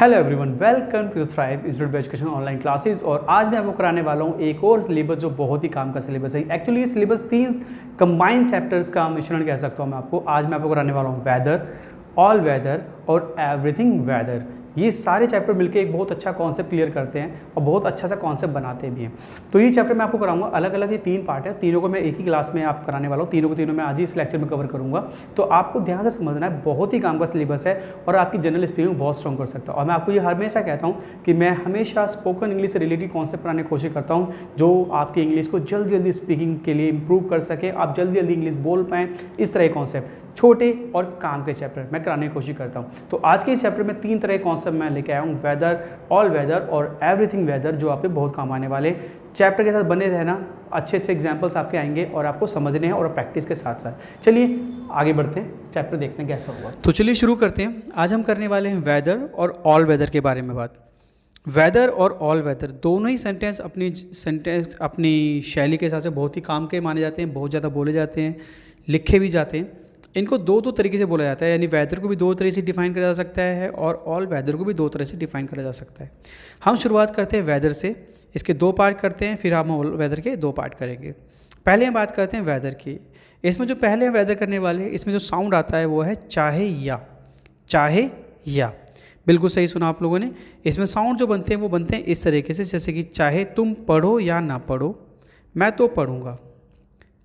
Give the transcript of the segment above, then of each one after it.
Hello everyone, welcome to Thrive institute of education online classes. और आज मैं आपको कराने वाला हूँ एक और सिलेबस जो बहुत ही काम का सिलेबस है। एक्चुअली ये सिलेबस 3 कंबाइंड चैप्टर्स का मिश्रण कह सकता हूँ मैं आपको। आज मैं आपको कराने वाला हूँ वेदर, ऑल वेदर और एवरीथिंग वेदर। ये सारे चैप्टर मिलकर एक बहुत अच्छा कॉन्सेप्ट क्लियर करते हैं और बहुत अच्छा सा कॉन्सेप्ट बनाते भी हैं। तो ये चैप्टर मैं आपको कराऊंगा, अलग अलग ये 3 पार्ट है, तीनों को मैं एक ही क्लास में आप कराने वाला हूँ। तीनों को तीनों मैं आज ही इस लेक्चर में कवर करूँगा। तो आपको ध्यान से समझना है, बहुत ही काम का सिलेबस है और आपकी जनरल स्पीकिंग बहुत स्ट्रॉन्ग कर सकता है। और मैं आपको ये हमेशा कहता हूँ कि मैं हमेशा स्पोकन इंग्लिश से रिलेटेड कॉन्सेप्ट पढ़ाने की कोशिश करता हूँ जो आपकी इंग्लिश को जल्दी जल्दी स्पीकिंग के लिए इंप्रूव कर सके, आप जल्दी जल्दी इंग्लिश बोल पाएँ। इस तरह के कॉन्सेप्ट छोटे और काम के चैप्टर मैं कराने की कोशिश करता हूँ। तो आज के इस चैप्टर में 3 तरह के कॉन्सेप्ट मैं लेके आया हूँ, वेदर, ऑल वेदर और एवरीथिंग वेदर, जो आपके बहुत काम आने वाले। चैप्टर के साथ बने रहना, अच्छे अच्छे एग्जाम्पल्स आपके आएंगे और आपको समझने हैं और प्रैक्टिस के साथ साथ। चलिए आगे बढ़ते हैं, चैप्टर देखते हैं कैसा होगा। तो चलिए शुरू करते हैं। आज हम करने वाले हैं वेदर और ऑल वेदर के बारे में बात। वेदर और ऑल वेदर दोनों ही सेंटेंस अपनी शैली के हिसाब से बहुत ही काम के माने जाते हैं, बहुत ज़्यादा बोले जाते हैं, लिखे भी जाते हैं। इनको दो तरीके से बोला जाता है, यानी वेदर को भी 2 तरह से डिफाइन करा जा सकता है और ऑल वेदर को भी 2 तरह से डिफाइन करा जा सकता है। हम शुरुआत करते हैं वेदर से, इसके 2 पार्ट करते हैं, फिर हम ऑल वेदर के 2 पार्ट करेंगे। पहले हम बात करते हैं वेदर की। इसमें जो पहले हम वेदर करने वाले हैं, इसमें जो साउंड आता है वो है चाहे या। चाहे या, बिल्कुल सही सुना आप लोगों ने। इसमें साउंड जो बनते हैं वो बनते हैं इस तरीके से, जैसे कि चाहे तुम पढ़ो या ना पढ़ो, मैं तो पढ़ूंगा।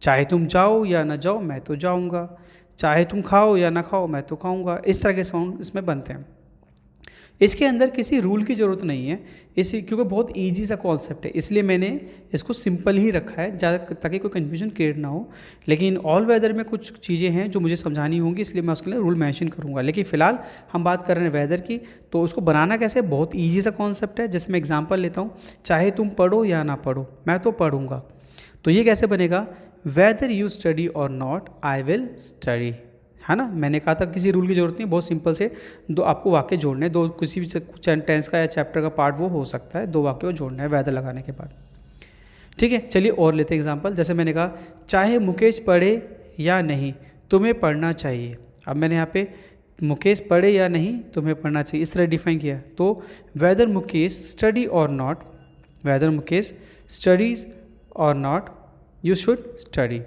चाहे तुम जाओ या ना जाओ, मैं तो जाऊंगा। चाहे तुम खाओ या ना खाओ, मैं तो खाऊंगा। इस तरह के साउंड इसमें बनते हैं। इसके अंदर किसी रूल की ज़रूरत नहीं है, इसी क्योंकि बहुत इजी सा कॉन्सेप्ट है, इसलिए मैंने इसको सिंपल ही रखा है ज़्यादा, ताकि कोई कन्फ्यूजन क्रिएट ना हो। लेकिन ऑल वेदर में कुछ चीज़ें हैं जो मुझे समझानी होंगी, इसलिए मैं उसके लिए रूल मेंशन करूँगा। लेकिन फिलहाल हम बात कर रहे हैं वेदर की, तो उसको बनाना कैसे, बहुत ईजी सा कॉन्सेप्ट है। जैसे मैं एग्जाम्पल लेता हूँ, चाहे तुम पढ़ो या ना पढ़ो, मैं तो पढ़ूंगा। तो ये कैसे बनेगा, वेदर यू स्टडी और नॉट, आई विल स्टडी, है ना। मैंने कहा था किसी रूल की ज़रूरत नहीं, बहुत सिंपल से 2 आपको वाक्य जोड़ने, 2 किसी भी टेंस का या चैप्टर का पार्ट वो हो सकता है, 2 वाक्य जोड़ना है वेदर लगाने के बाद। ठीक है, चलिए और लेते हैं एग्जांपल। जैसे मैंने कहा, चाहे मुकेश पढ़े या नहीं, तुम्हें पढ़ना चाहिए। अब मैंने यहाँ पे मुकेश पढ़े या नहीं, तुम्हें पढ़ना चाहिए, इस तरह डिफाइन किया। तो वेदर मुकेश स्टडी और नॉट, वेदर मुकेश स्टडीज और नॉट, यू शुड स्टडी।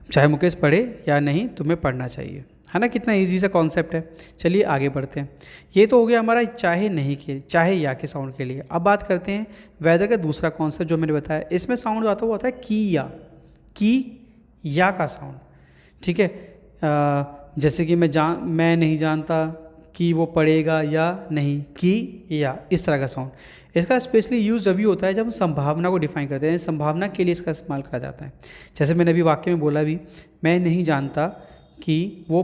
चाहे मुकेश पढ़े या नहीं, तुम्हें पढ़ना चाहिए, है ना। कितना इजी सा कॉन्सेप्ट है। चलिए आगे बढ़ते हैं। ये तो हो गया हमारा चाहे नहीं के, चाहे या के साउंड के लिए। अब बात करते हैं वेदर का दूसरा कॉन्सेप्ट जो मैंने बताया। इसमें साउंड जो आता है वो आता है की या का साउंड। ठीक है, जैसे कि मैं नहीं जानता कि वो पढ़ेगा या नहीं, की या, इस तरह का साउंड। इसका स्पेशली यूज़ अभी होता है जब हम संभावना को डिफाइन करते हैं, संभावना के लिए इसका इस्तेमाल करा जाता है। जैसे मैंने अभी वाक्य में बोला भी, मैं नहीं जानता कि वो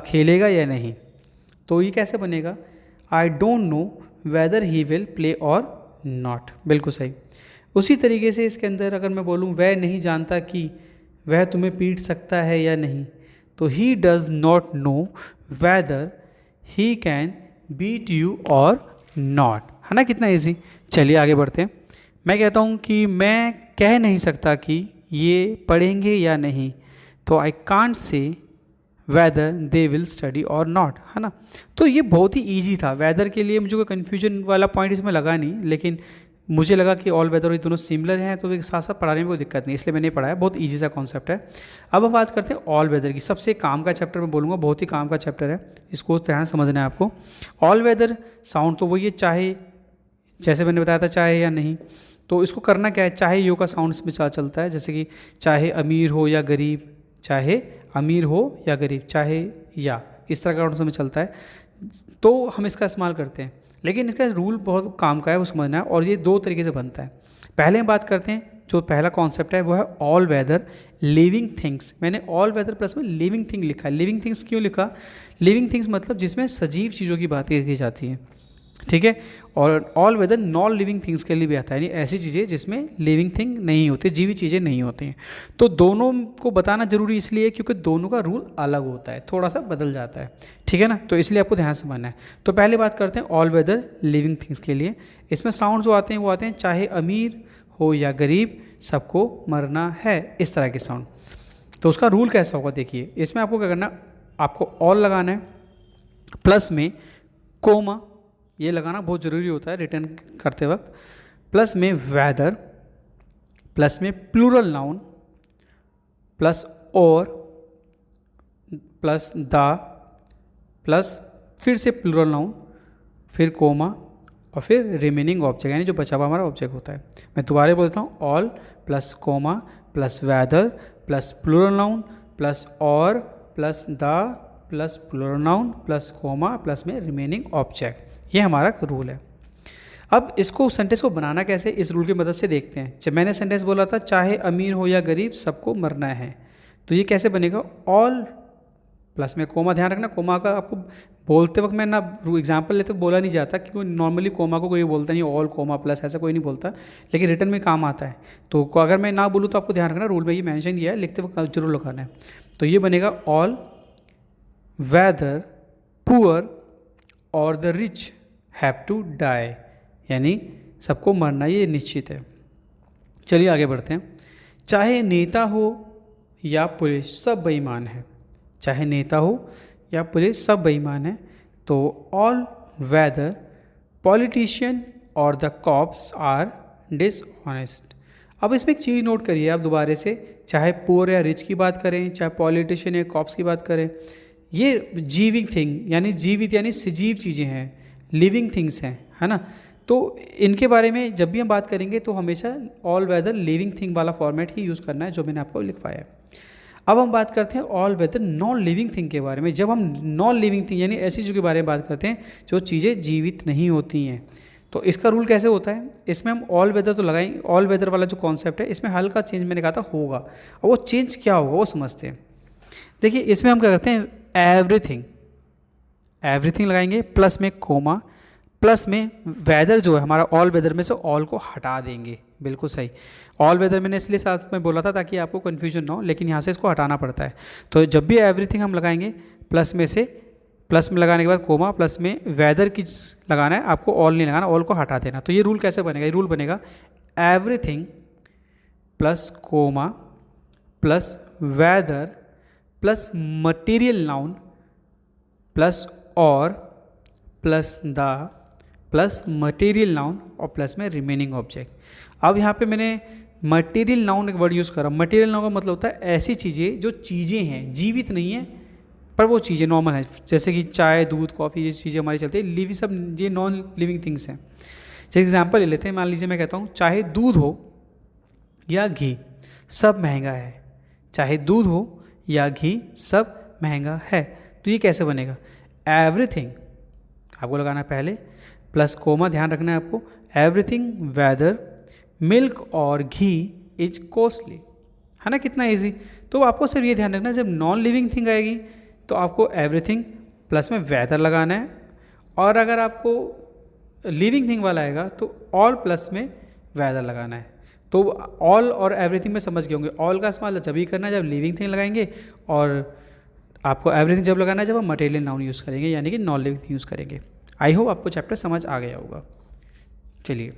खेलेगा या नहीं, तो ये कैसे बनेगा, I don't know whether he will play और नॉट। बिल्कुल सही। उसी तरीके से इसके अंदर अगर मैं बोलूँ, वह नहीं जानता कि वह तुम्हें पीट सकता है या नहीं, तो he does not know whether he can beat you or not, है ना। कितना इजी। चलिए आगे बढ़ते हैं। मैं कहता हूँ कि मैं कह नहीं सकता कि ये पढ़ेंगे या नहीं, तो I can't say whether they will study और नॉट, है ना। तो ये बहुत ही इजी था वेदर के लिए। मुझे कोई कन्फ्यूजन वाला पॉइंट इसमें लगा नहीं, लेकिन मुझे लगा कि ऑल वेदर और ये दोनों सिमिलर हैं, तो एक साथ साथ पढ़ाने में कोई दिक्कत नहीं, इसलिए मैंने पढ़ाया। बहुत इजी सा कॉन्सेप्ट है। अब हम बात करते हैं ऑल वेदर की। सबसे काम का चैप्टर मैं बोलूँगा, बहुत ही काम का चैप्टर है, इसको ध्यान समझना है आपको। ऑल वेदर साउंड तो वही है, चाहे, जैसे मैंने बताया था चाहे या नहीं। तो इसको करना क्या है, चाहे यो का साउंड इसमें चलता है, जैसे कि चाहे अमीर हो या गरीब, चाहे अमीर हो या गरीब, चाहे या, इस तरह का उसमें चलता है, तो हम इसका इस्तेमाल करते हैं। लेकिन इसका रूल बहुत काम का है, वो समझना है। और ये 2 तरीके से बनता है। पहले हम बात करते हैं, जो पहला कॉन्सेप्ट है वो है ऑल वेदर लिविंग थिंग्स। मैंने ऑल वेदर प्लस में लिविंग थिंग लिखा है। लिविंग थिंग्स क्यों लिखा, लिविंग थिंग्स मतलब जिसमें सजीव चीज़ों की बातें की जाती हैं। ठीक है, और all whether non living things के लिए भी आता है, यानी ऐसी चीज़ें जिसमें लिविंग थिंग नहीं होती, जीवित चीज़ें नहीं होती हैं। तो दोनों को बताना जरूरी इसलिए क्योंकि दोनों का रूल अलग होता है, थोड़ा सा बदल जाता है। ठीक है ना, तो इसलिए आपको ध्यान से मानना है। तो पहले बात करते हैं ऑल वेदर लिविंग थिंग्स के लिए। इसमें साउंड जो आते हैं वो आते हैं, चाहे अमीर हो या गरीब, सबको मरना है, इस तरह के साउंड। तो उसका रूल कैसा होगा देखिए। इसमें आपको क्या करना, आपको ऑल लगाना है, प्लस में कोमा, ये लगाना बहुत ज़रूरी होता है रिटर्न करते वक्त, प्लस में वेदर, प्लस में प्लूरल नाउन, प्लस और, प्लस द, प्लस फिर से प्लूरल नाउन, फिर कोमा और फिर रिमेनिंग ऑब्जेक्ट, यानी जो बचा हुआ हमारा ऑब्जेक्ट होता है। मैं दोबारा बोलता हूँ, all plus comma plus whether plus plural noun plus और plus the plus plural noun plus comma plus में रिमेनिंग ऑब्जेक्ट, ये हमारा रूल है। अब इसको सेंटेंस को बनाना कैसे, इस रूल की मदद से देखते हैं। जब मैंने सेंटेंस बोला था चाहे अमीर हो या गरीब सबको मरना है, तो ये कैसे बनेगा, ऑल प्लस में कोमा, ध्यान रखना कोमा का आपको बोलते वक्त मैं ना एग्जाम्पल लेते बोला नहीं जाता, क्योंकि नॉर्मली कोमा को कोई बोलता नहीं, ऑल कोमा प्लस ऐसा कोई नहीं बोलता, लेकिन रिटर्न में काम आता है। तो अगर मैं ना बोलूँ तो आपको ध्यान रखना, रूल में ये मेंशन किया है, लिखते वक्त जरूर लगाना है। तो ये बनेगा all whether poor or the rich have to die, यानी सबको मरना ये निश्चित है। चलिए आगे बढ़ते हैं। चाहे नेता हो या पुलिस सब बेईमान है, चाहे नेता हो या पुलिस सब बेईमान है, तो ऑल वेदर पॉलिटिशियन और द कॉप्स आर डिसऑनेस्ट। अब इसमें एक चीज़ नोट करिए आप दोबारा से, चाहे पुअर या रिच की बात करें, चाहे पॉलिटिशियन या कॉप्स की बात करें, ये जीविंग थिंग यानी जीवित यानी सजीव चीज़ें हैं, लिविंग थिंग्स हैं, है ना। तो इनके बारे में जब भी हम बात करेंगे तो हमेशा ऑल वेदर लिविंग थिंग वाला फॉर्मेट ही यूज़ करना है, जो मैंने आपको लिखवाया है। अब हम बात करते हैं all whether non living thing के बारे में। जब हम नॉन लिविंग थिंग यानी ऐसी चीज़ों के बारे में बात करते हैं जो चीज़ें जीवित नहीं होती हैं, तो इसका रूल कैसे होता है, इसमें हम ऑल वेदर तो लगाएंगे, ऑल वेदर वाला जो कॉन्सेप्ट है इसमें हल्का चेंज मैंने कहा था होगा, और वो चेंज क्या होगा वो समझते हैं। देखिए इसमें हम क्या करते हैं, एवरीथिंग, एवरीथिंग लगाएंगे, प्लस में कोमा, प्लस में वेदर जो है हमारा ऑल वेदर में से ऑल को हटा देंगे, बिल्कुल सही। ऑल वेदर मैंने इसलिए साथ में बोला था ताकि आपको कन्फ्यूजन ना हो, लेकिन यहाँ से इसको हटाना पड़ता है। तो जब भी एवरीथिंग हम लगाएंगे प्लस में से, प्लस में लगाने के बाद कोमा, प्लस में वेदर की लगाना है, आपको ऑल नहीं लगाना, ऑल को हटा देना। तो ये रूल कैसे बनेगा, ये रूल बनेगा everything plus comma plus whether plus material noun plus और plus the plus material noun और प्लस में रिमेनिंग ऑब्जेक्ट। अब यहाँ पे मैंने मटेरियल नाउन एक वर्ड यूज़ करा। मटेरियल नाउन का मतलब होता है ऐसी चीज़ें जो चीज़ें हैं, जीवित नहीं है पर वो चीज़ें नॉर्मल हैं, जैसे कि चाय, दूध, कॉफ़ी, ये चीज़ें हमारी चलती है, लिविंग सब ये नॉन लिविंग थिंग्स हैं। जैसे एग्जाम्पल ले लेते हैं, मान लीजिए मैं कहता हूँ चाहे दूध हो या घी सब महंगा है, चाहे दूध हो या घी सब महंगा है। तो ये कैसे बनेगा, एवरीथिंग आपको लगाना है पहले, प्लस कोमा, ध्यान रखना है आपको, एवरीथिंग वेदर मिल्क और घी इज कॉस्टली, है ना, कितना इजी। तो आपको सिर्फ ये ध्यान रखना, जब नॉन लिविंग थिंग आएगी तो आपको एवरीथिंग प्लस में वेदर लगाना है, और अगर आपको लिविंग थिंग वाला आएगा तो ऑल प्लस में वेदर लगाना है। तो ऑल और एवरीथिंग में समझ गए होंगे, ऑल का इस्तेमाल जब भी करना है जब लिविंग थिंग लगाएंगे, और आपको एवरीथिंग जब लगाना है जब हम मटेरियल नाउन यूज़ करेंगे यानी कि नॉन लिविंग थिंग यूज़ करेंगे। आई होप आपको चैप्टर समझ आ गया होगा। चलिए,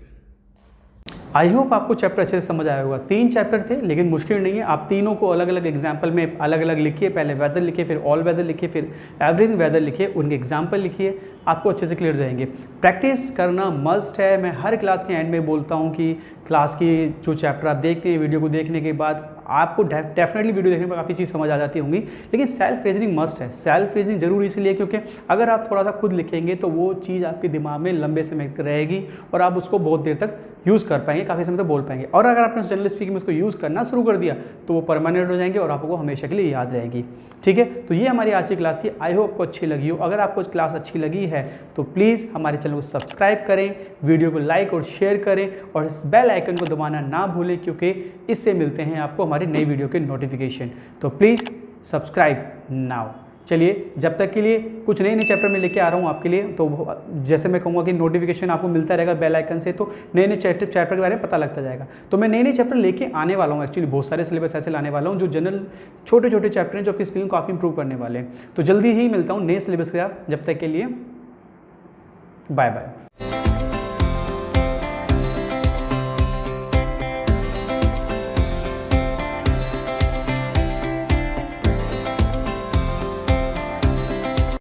आई होप आपको चैप्टर अच्छे से समझ आया होगा। 3 चैप्टर थे लेकिन मुश्किल नहीं है, आप तीनों को अलग अलग एग्जाम्पल में अलग अलग लिखिए, पहले वेदर लिखिए, फिर ऑल वेदर लिखिए, फिर एवरीथिंग वेदर लिखिए, उनके एग्जाम्पल लिखिए, आपको अच्छे से क्लियर हो जाएंगे। प्रैक्टिस करना मस्ट है। मैं हर क्लास के एंड में बोलता हूँ कि क्लास की जो चैप्टर आप देखते हैं, वीडियो को देखने के बाद आपको डेफिनेटली वीडियो देखने पर काफ़ी चीज़ समझ आ जाती होंगी, लेकिन सेल्फ रीजनिंग मस्ट है। सेल्फ रीजनिंग जरूर इसलिए क्योंकि अगर आप थोड़ा सा खुद लिखेंगे तो वो चीज़ आपके दिमाग में लंबे समय तक रहेगी और आप उसको बहुत देर तक यूज़ कर पाएंगे, काफ़ी समय तक बोल पाएंगे। और अगर आपने जनरल स्पीकिंग में उसको यूज़ करना शुरू कर दिया तो वो परमानेंट हो जाएंगे और आपको हमेशा के लिए याद रहेगी। ठीक है, तो ये हमारी आज की क्लास थी। आई होप आपको अच्छी लगी हो। अगर आपको क्लास अच्छी लगी है तो प्लीज़ हमारे चैनल को सब्सक्राइब करें, वीडियो को लाइक और शेयर करें, और इस बेल आइकन को दबाना ना भूलें क्योंकि इससे मिलते हैं आपको हमारी नई वीडियो के नोटिफिकेशन। तो प्लीज़ सब्सक्राइब नाउ। चलिए, जब तक के लिए कुछ नए नए चैप्टर में लेके आ रहा हूँ आपके लिए, तो जैसे मैं कहूँगा कि नोटिफिकेशन आपको मिलता रहेगा बेल आइकन से, तो नए नए चैप्टर के बारे में पता लगता जाएगा। तो मैं नए नए चैप्टर लेके आने वाला हूँ, एक्चुअली बहुत सारे सिलेबस ऐसे लाने वाला हूँ जो जनरल छोटे छोटे चैप्टर हैं जो आपकी स्पीकिंग काफ़ी इंप्रूव करने वाले हैं। तो जल्दी ही मिलता हूँ नए सिलेबस के साथ। जब तक के लिए बाय बाय।